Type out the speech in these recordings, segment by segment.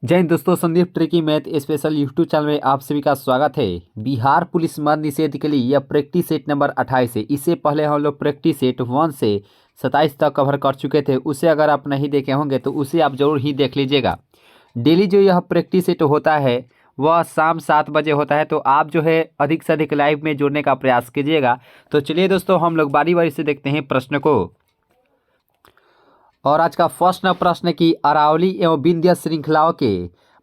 जय हिंद दोस्तों, Sandeep tricky math special YouTube channel में आप सभी का स्वागत है। बिहार पुलिस मद निषेध के लिए यह प्रैक्टिस सेट नंबर 28 है। इससे पहले हम लोग प्रैक्टिस सेट 1 से 27 तक कवर कर चुके थे। उसे अगर आप नहीं देखे होंगे तो उसे आप जरूर ही देख लीजिएगा। डेली जो यह प्रैक्टिस सेट होता है वह शाम 7 बजे होता है, तो आप जो है अधिक से अधिक लाइव में जुड़ने का प्रयास कीजिएगा। तो चलिए दोस्तों, हम लोग बारी बारी से देखते हैं प्रश्न को। और आज का फर्स्ट प्रश्न की अरावली एवं विंध्य श्रृंखलाओं के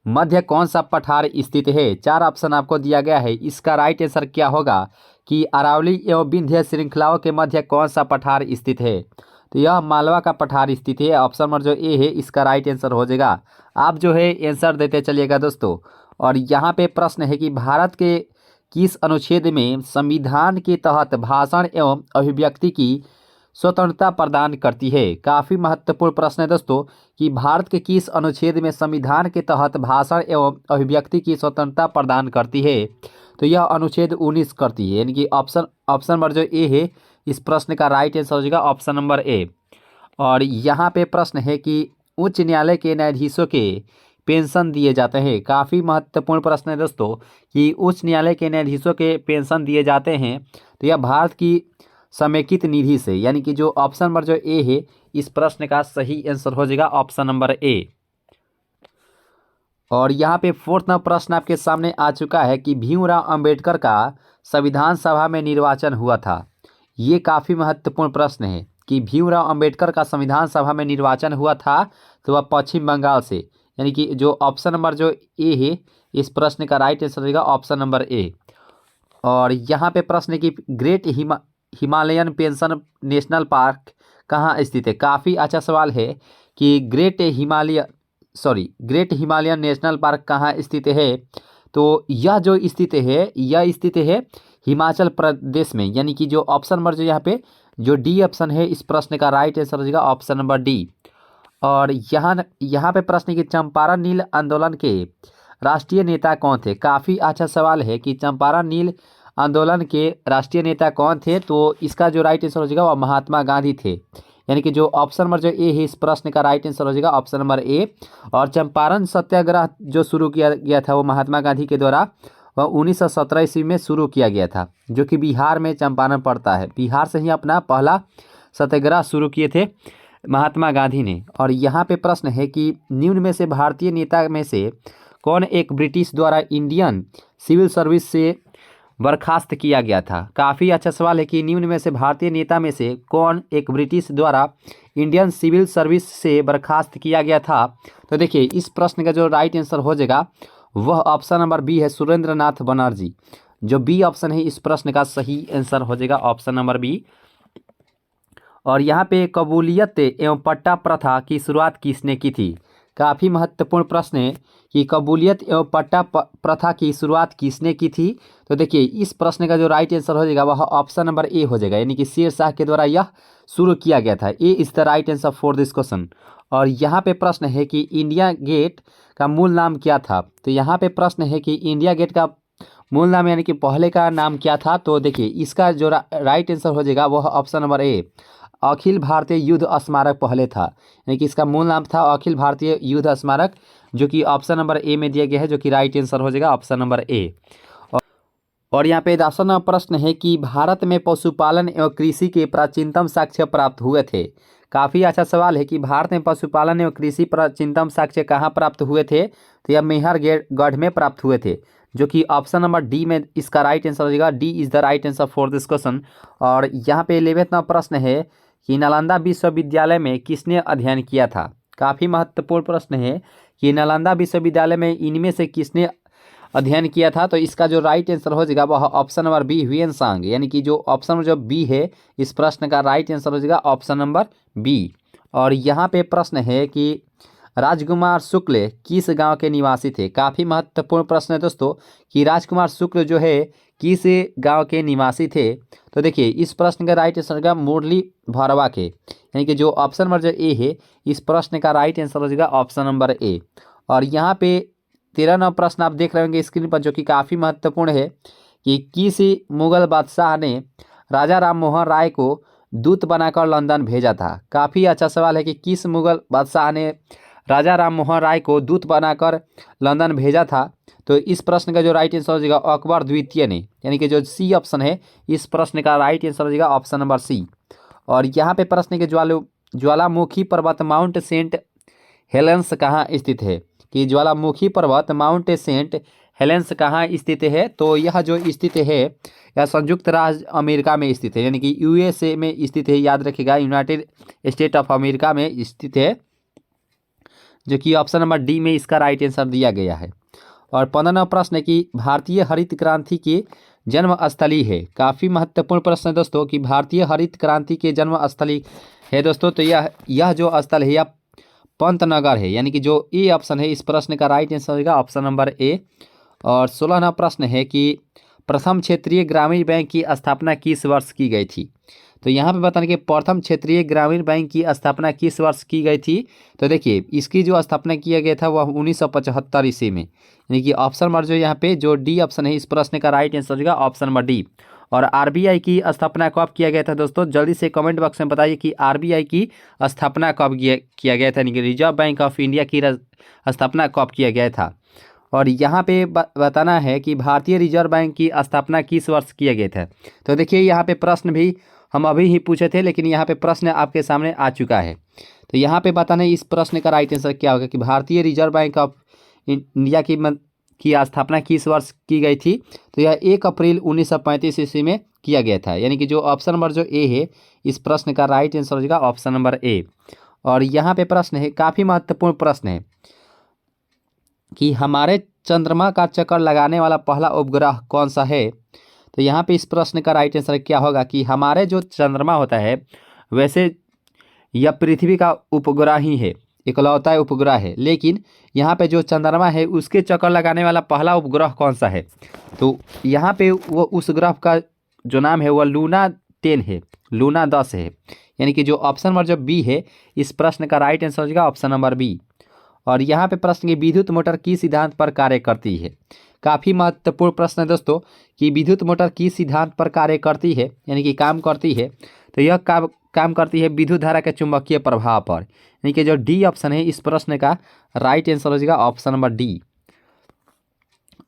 मध्य कौन सा पठार स्थित है। 4 ऑप्शन आपको दिया गया है। इसका राइट आंसर क्या होगा कि अरावली एवं विंध्य श्रृंखलाओं के मध्य कौन सा पठार स्थित है। तो यह मालवा का पठार स्थित है। ऑप्शन नंबर जो ए है इसका राइट आंसर हो जाएगा। आप जो है आंसर देते चलिएगा दोस्तों। और यहाँ पे प्रश्न है कि भारत के किस अनुच्छेद में संविधान के तहत भाषण एवं अभिव्यक्ति की स्वतंत्रता प्रदान करती है। काफ़ी महत्वपूर्ण प्रश्न है दोस्तों कि भारत के किस अनुच्छेद में संविधान के तहत भाषण एवं अभिव्यक्ति की स्वतंत्रता प्रदान करती है। तो यह अनुच्छेद 19 करती है, यानी कि ऑप्शन नंबर जो ए है इस प्रश्न का राइट आंसर हो जाएगा ऑप्शन नंबर ए। और यहाँ पे प्रश्न है कि उच्च न्यायालय के न्यायाधीशों के पेंशन दिए जाते हैं। काफ़ी महत्वपूर्ण प्रश्न है दोस्तों कि उच्च न्यायालय के न्यायाधीशों के पेंशन दिए जाते हैं। तो यह भारत की समेकित निधि से, यानी कि जो ऑप्शन नंबर जो ए है इस प्रश्न का सही आंसर हो जाएगा ऑप्शन नंबर ए। और यहाँ पे फोर्थ नंबर प्रश्न आपके सामने आ चुका है कि भीमराव अंबेडकर का संविधान सभा में निर्वाचन हुआ था। ये काफ़ी महत्वपूर्ण प्रश्न है कि भीमराव अंबेडकर का संविधान सभा में निर्वाचन हुआ था तो वह पश्चिम बंगाल से, यानी कि जो ऑप्शन नंबर जो ए है इस प्रश्न का राइट आंसर होगा ऑप्शन नंबर ए। और यहाँ पे प्रश्न है कि great Himalayan pension national park कहाँ स्थित है। काफ़ी अच्छा सवाल है कि ग्रेट हिमालयन नेशनल पार्क कहाँ स्थित है। तो यह जो स्थित है यह स्थित है हिमाचल प्रदेश में, यानी कि जो ऑप्शन नंबर जो यहाँ पे जो डी ऑप्शन है इस प्रश्न का राइट आंसर हो जाएगा ऑप्शन नंबर डी। और यहाँ पे प्रश्न है कि चंपारण नील आंदोलन के राष्ट्रीय नेता कौन थे। काफ़ी अच्छा सवाल है कि चंपारण नील आंदोलन के राष्ट्रीय नेता कौन थे। तो इसका जो राइट आंसर हो जाएगा वह महात्मा गांधी थे, यानी कि जो ऑप्शन नंबर जो ए है इस प्रश्न का राइट आंसर हो जाएगा ऑप्शन नंबर ए। और चंपारण सत्याग्रह जो शुरू किया गया था वो महात्मा गांधी के द्वारा वह 1917 ईस्वी में शुरू किया गया था, जो कि बिहार में चंपारण पड़ता है। बिहार से ही अपना पहला सत्याग्रह शुरू किए थे महात्मा गांधी ने। और यहाँ पे प्रश्न है कि निम्न में से भारतीय नेता में से कौन एक ब्रिटिश द्वारा इंडियन सिविल सर्विस से बर्खास्त किया गया था। काफ़ी अच्छा सवाल है कि निम्न में से भारतीय नेता में से कौन एक ब्रिटिश द्वारा इंडियन सिविल सर्विस से बर्खास्त किया गया था। तो देखिए इस प्रश्न का जो राइट आंसर हो जाएगा वह ऑप्शन नंबर बी है, सुरेंद्र नाथ बनर्जी। जो बी ऑप्शन है इस प्रश्न का सही आंसर हो जाएगा ऑप्शन नंबर बी। और यहाँ पे कबूलियत एवं पट्टा प्रथा की शुरुआत किसने की थी। काफ़ी महत्वपूर्ण प्रश्न है कि कबूलियत एवं पट्टा प्रथा की शुरुआत किसने की थी। तो देखिए इस प्रश्न का जो राइट आंसर हो जाएगा वह ऑप्शन नंबर ए हो जाएगा, यानी कि शेर शाह के द्वारा यह शुरू किया गया था। A is the right answer for this question. और यहाँ पे प्रश्न है कि इंडिया गेट का मूल नाम क्या था। तो यहाँ पे प्रश्न है कि इंडिया गेट का मूल नाम यानी कि पहले का नाम क्या था। तो देखिए इसका जो राइट आंसर हो जाएगा वह option number A, Akhil Bharatiya युद्ध स्मारक पहले था, यानी कि इसका मूल नाम था अखिल भारतीय युद्ध स्मारक, जो कि ऑप्शन नंबर ए में दिया गया है, जो कि राइट आंसर हो जाएगा ऑप्शन नंबर ए। और यहाँ पे 10वां प्रश्न है कि भारत में पशुपालन एवं कृषि के प्राचीनतम साक्ष्य प्राप्त हुए थे। काफ़ी अच्छा सवाल है कि भारत में पशुपालन एवं कृषि प्राचीनतम साक्ष्य कहाँ प्राप्त हुए थे। तो यह मेहरगढ़ में प्राप्त हुए थे, जो कि ऑप्शन नंबर डी में इसका राइट आंसर हो जाएगा। D is the right answer for this question. और यहाँ पे 11वां प्रश्न है कि नालंदा विश्वविद्यालय में किसने अध्ययन किया था। काफ़ी महत्वपूर्ण प्रश्न है कि नालंदा विश्वविद्यालय में इनमें से किसने अध्ययन किया था। तो इसका जो राइट आंसर हो जाएगा वह ऑप्शन नंबर बी, ह्वेनसांग, यानी कि जो ऑप्शन नंबर जो बी है इस प्रश्न का राइट आंसर हो जाएगा ऑप्शन नंबर बी। और यहाँ पे प्रश्न है कि राजकुमार शुक्ल किस गांव के निवासी थे। काफ़ी महत्वपूर्ण प्रश्न है दोस्तों कि राजकुमार शुक्ल जो है किस गांव के निवासी थे। तो देखिए इस प्रश्न का राइट आंसर होगा मुरली भरवा के, यानी कि जो ऑप्शन नंबर जो ए है इस प्रश्न का राइट आंसर हो जाएगा ऑप्शन नंबर ए। और यहाँ पे 13वां प्रश्न आप देख रहे होंगे स्क्रीन पर, जो कि काफ़ी महत्वपूर्ण है कि किस मुगल बादशाह ने राजा राम मोहन राय को दूत बनाकर लंदन भेजा था। काफ़ी अच्छा सवाल है कि किस मुगल बादशाह ने राजा राम मोहन राय को दूत बनाकर लंदन भेजा था? तो इस प्रश्न का जो राइट आंसर हो जाएगा अकबर द्वितीय ने, यानी कि जो सी ऑप्शन है इस प्रश्न का राइट आंसर हो जाएगा ऑप्शन नंबर सी। और यहाँ पे प्रश्न के ज्वालामुखी पर्वत माउंट सेंट हेलेंस कहाँ स्थित है? कि ज्वालामुखी पर्वत माउंट सेंट हेलेंस कहाँ स्थित है? तो यह जो स्थित है यह संयुक्त राज्य अमेरिका में स्थित है, यानी कि यूएसए में स्थित है। याद रखिएगा, यूनाइटेड स्टेट ऑफ अमेरिका में स्थित है, जो कि ऑप्शन नंबर डी में इसका राइट आंसर दिया गया है। और 15वां प्रश्न है कि भारतीय हरित क्रांति की जन्म स्थली है। काफ़ी महत्वपूर्ण प्रश्न है दोस्तों कि भारतीय हरित क्रांति के जन्म स्थली है दोस्तों। तो यह जो स्थल है यह पंतनगर है, यानी कि जो ए ऑप्शन है इस प्रश्न का राइट आंसर होगा ऑप्शन नंबर ए। और 16वां प्रश्न है कि प्रथम क्षेत्रीय ग्रामीण बैंक की स्थापना किस वर्ष की गई थी? तो यहाँ पे बताने कि प्रथम क्षेत्रीय ग्रामीण बैंक की स्थापना किस वर्ष की गई थी? तो देखिए इसकी जो स्थापना किया गया था वह 1975 ईस्वी में, यानी कि ऑप्शन नंबर जो यहाँ पे जो डी ऑप्शन है इस प्रश्न का राइट आंसर होगा ऑप्शन नंबर डी। और आरबीआई की स्थापना कब किया गया था दोस्तों? जल्दी से कमेंट बॉक्स में बताइए कि आरबीआई की स्थापना कब किया गया था, यानी कि रिजर्व बैंक ऑफ इंडिया की स्थापना कब किया गया था। और यहाँ पे बताना है कि भारतीय रिजर्व बैंक की स्थापना किस वर्ष किया गया था। तो देखिए यहाँ पे प्रश्न भी हम अभी ही पूछे थे, लेकिन यहाँ पे प्रश्न आपके सामने आ चुका है। तो यहाँ पे बताना है इस प्रश्न का राइट आंसर क्या होगा कि भारतीय रिजर्व बैंक ऑफ इंडिया की स्थापना किस वर्ष की गई थी? तो यह 1 अप्रैल 1935 ईस्वी में किया गया था, यानी कि जो ऑप्शन नंबर जो ए है इस प्रश्न का राइट आंसर हो जाएगा ऑप्शन नंबर ए। और यहाँ पे प्रश्न है, काफ़ी महत्वपूर्ण प्रश्न है कि हमारे चंद्रमा का चक्कर लगाने वाला पहला उपग्रह कौन सा है? तो यहाँ पे इस प्रश्न का राइट आंसर क्या होगा कि हमारे जो चंद्रमा होता है वैसे यह पृथ्वी का उपग्रह ही है, इकलौता उपग्रह है, लेकिन यहाँ पे जो चंद्रमा है उसके चक्कर लगाने वाला पहला उपग्रह कौन सा है? तो यहाँ पे वो उस ग्रह का जो नाम है वह लूना 10 है, लूना 10 है, यानी कि जो ऑप्शन नंबर जो बी है इस प्रश्न का राइट आंसर हो जाएगा ऑप्शन नंबर बी। और यहाँ पे प्रश्न की विद्युत मोटर किस सिद्धांत पर कार्य करती है? काफ़ी महत्वपूर्ण प्रश्न है दोस्तों कि विद्युत मोटर किस सिद्धांत पर कार्य करती है, यानी कि काम करती है। तो यह काम करती है विद्युत धारा के चुंबकीय प्रभाव पर, यानी कि जो डी ऑप्शन है इस प्रश्न का राइट आंसर हो जाएगा ऑप्शन नंबर डी।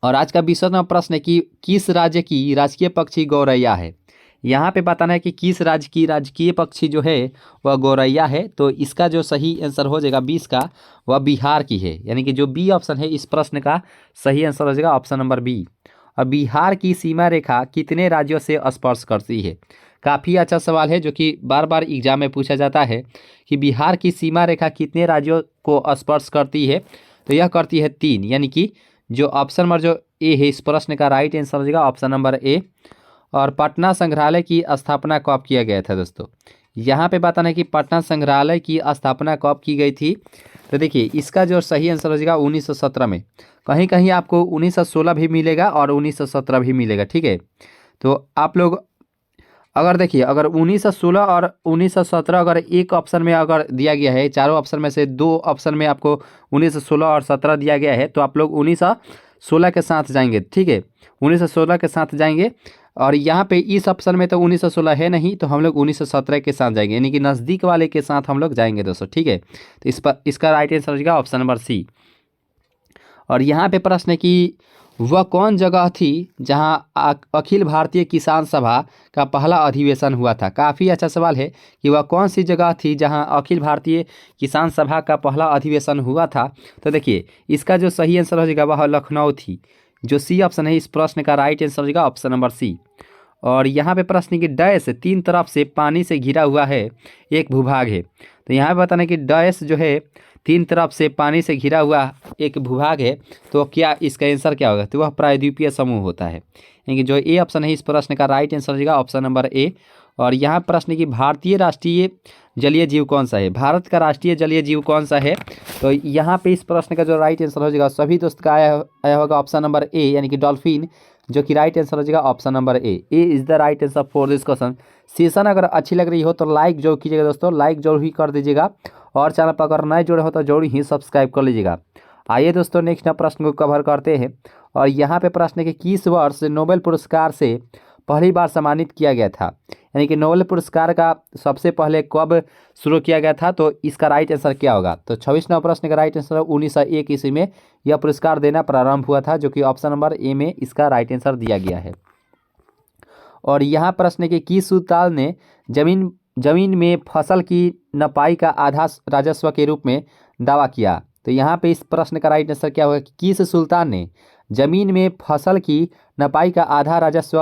और आज का 20वां प्रश्न है कि किस राज्य की राजकीय पक्षी गौरैया है? यहाँ पे बताना है कि किस राज्य की राजकीय पक्षी जो है वह गौरैया है। तो इसका जो सही आंसर हो जाएगा 20 का वह बिहार की है, यानी कि जो बी ऑप्शन है इस प्रश्न का सही आंसर हो जाएगा ऑप्शन नंबर बी। और बिहार की सीमा रेखा कितने राज्यों से स्पर्श करती है? काफ़ी अच्छा सवाल है जो कि बार बार एग्जाम में पूछा जाता है कि बिहार की सीमा रेखा कितने राज्यों को स्पर्श करती है? तो यह करती है 3, यानी कि जो ऑप्शन नंबर जो ए है इस प्रश्न का राइट आंसर हो जाएगा ऑप्शन नंबर ए। और पटना संग्रहालय की स्थापना कब किया गया था दोस्तों? यहाँ पे बताना है कि पटना संग्रहालय की स्थापना कब की गई थी। तो देखिए इसका जो सही आंसर हो जाएगा 1917 में। कहीं कहीं आपको 1916 भी मिलेगा और 1917 भी मिलेगा, ठीक है। तो आप लोग अगर देखिए अगर 1916 और 1917 अगर एक ऑप्शन में अगर दिया गया है, चारों ऑप्शन में से 2 ऑप्शन में आपको 1916 और 17 दिया गया है, तो आप लोग 1916 के साथ जाएंगे, ठीक है, 1916 के साथ जाएंगे। और यहाँ पे इस ऑप्शन में तो 1916 है नहीं, तो हम लोग 1917 के साथ जाएंगे, यानी कि नज़दीक वाले के साथ हम लोग जाएंगे दोस्तों, ठीक है। तो इसका राइट आंसर होगा ऑप्शन नंबर सी। और यहाँ पे प्रश्न है कि वह कौन जगह थी जहां अखिल भारतीय किसान सभा का पहला अधिवेशन हुआ था? काफ़ी अच्छा सवाल है कि वह कौन सी जगह थी जहां अखिल भारतीय किसान सभा का पहला अधिवेशन हुआ था। तो देखिए इसका जो सही आंसर हो जाएगा वह लखनऊ थी, जो सी ऑप्शन है इस प्रश्न का राइट आंसर हो जाएगा ऑप्शन नंबर सी। और यहाँ पे प्रश्न की डैश 3 तरफ से पानी से घिरा हुआ है एक भूभाग है। तो यहाँ पे बताना कि डैश जो है 3 तरफ से पानी से घिरा हुआ एक भूभाग है, तो क्या इसका आंसर क्या होगा? तो वह प्रायद्वीपीय समूह होता है, यानी कि जो ए ऑप्शन है इस प्रश्न का राइट आंसर होगा ऑप्शन नंबर ए। और यहाँ प्रश्न की भारतीय राष्ट्रीय जलीय जीव कौन सा है? भारत का राष्ट्रीय जलीय जीव कौन सा है? तो यहाँ पे इस प्रश्न का जो राइट आंसर हो जाएगा सभी दोस्त का आया होगा ऑप्शन नंबर ए, यानी कि डॉल्फिन, जो कि राइट आंसर हो जाएगा option number A is the right answer for this question. Session अगर अच्छी लग रही हो तो लाइक जरूर कीजिएगा दोस्तों, लाइक जरूर ही कर दीजिएगा। और चैनल पर अगर नए जुड़े हो तो जरूर ही सब्सक्राइब कर लीजिएगा। आइए दोस्तों नेक्स्ट प्रश्न को कवर करते हैं। और यहाँ पे प्रश्न है कि किस वर्ष नोबेल पुरस्कार से पहली बार सम्मानित किया गया था? यानी कि नोबेल पुरस्कार का सबसे पहले कब शुरू किया गया था, तो इसका राइट आंसर क्या होगा। तो 26वां प्रश्न का राइट आंसर 1901 ईस्वी में यह पुरस्कार देना प्रारंभ हुआ था, जो कि ऑप्शन नंबर ए में इसका राइट आंसर दिया गया है। और यहाँ प्रश्न है कि किस सुल्तान ने जमीन में फसल की नपाई का आधा राजस्व के रूप में दावा किया। तो यहाँ पे इस प्रश्न का राइट आंसर क्या होगा कि किस सुल्तान ने जमीन में फसल की नपाई का आधा राजस्व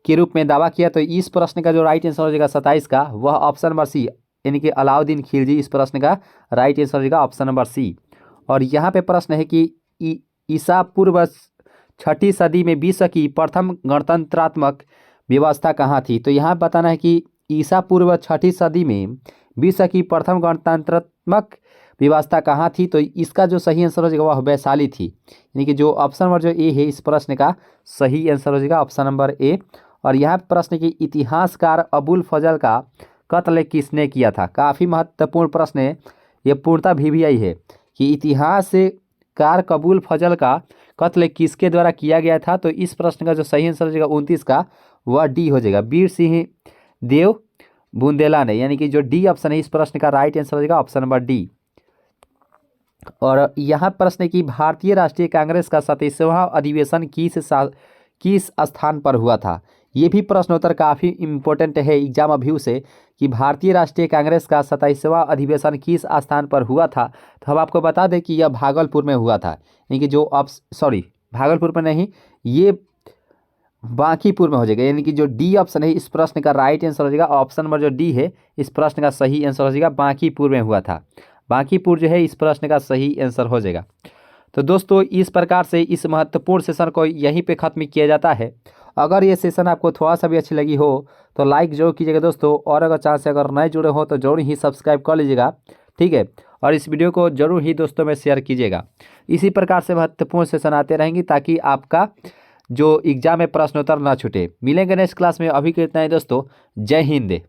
के रूप में दावा किया। तो इस प्रश्न का जो राइट आंसर हो जाएगा 27 का, वह ऑप्शन नंबर सी यानी कि अलाउद्दीन खिलजी इस प्रश्न का राइट आंसर हो जाएगा ऑप्शन नंबर सी। और यहाँ पे प्रश्न है कि ईसा पूर्व 6ठी सदी में विश्व की प्रथम गणतंत्रात्मक व्यवस्था कहाँ थी। तो यहाँ बताना है कि ईसा पूर्व 6ठी सदी में विश्व की प्रथम गणतंत्रात्मक व्यवस्था कहाँ थी। तो इसका जो सही आंसर हो जाएगा वह वैशाली थी, यानी कि जो ऑप्शन नंबर जो ए है इस प्रश्न का सही आंसर हो जाएगा ऑप्शन नंबर ए। और यहाँ प्रश्न की इतिहासकार अबुल फजल का कत्ल किसने किया था। काफ़ी महत्वपूर्ण प्रश्न है, ये पूर्णतः VVI है कि इतिहासकार अबुल फजल का कत्ल किसके द्वारा किया गया था। तो इस प्रश्न का जो सही आंसर हो जाएगा 29 का, वह डी हो जाएगा, वीर सिंह देव बुंदेला ने, यानी कि जो डी ऑप्शन है इस प्रश्न का राइट आंसर हो जाएगा ऑप्शन नंबर डी। और यहाँ प्रश्न है कि भारतीय राष्ट्रीय कांग्रेस का 27वां अधिवेशन किस स्थान पर हुआ था। ये भी प्रश्नोत्तर काफ़ी इम्पोर्टेंट है एग्जाम व्यू से कि भारतीय राष्ट्रीय कांग्रेस का 27वां अधिवेशन किस स्थान पर हुआ था। तो हम आपको बता दें कि यह भागलपुर में हुआ था, यानी कि जो भागलपुर में नहीं, ये बांकीपुर में हो जाएगा, यानी कि जो डी ऑप्शन है इस प्रश्न का राइट आंसर हो जाएगा ऑप्शन नंबर जो डी है इस प्रश्न का सही आंसर हो जाएगा बांकीपुर में हुआ था। बांकीपुर जो है इस प्रश्न का सही आंसर हो जाएगा। तो दोस्तों इस प्रकार से इस महत्वपूर्ण सेशन को यहीं पे ख़त्म किया जाता है। अगर ये सेशन आपको थोड़ा सा भी अच्छी लगी हो तो लाइक जरूर कीजिएगा दोस्तों, और अगर चांस से अगर नए जुड़े हो तो जरूर ही सब्सक्राइब कर लीजिएगा, ठीक है। और इस वीडियो को जरूर ही दोस्तों में शेयर कीजिएगा। इसी प्रकार से महत्वपूर्ण सेशन आते रहेंगे ताकि आपका जो एग्जाम में प्रश्नोत्तर ना छूटे। मिलेंगे नेक्स्ट क्लास में, अभी के इतना ही दोस्तों, जय हिंद।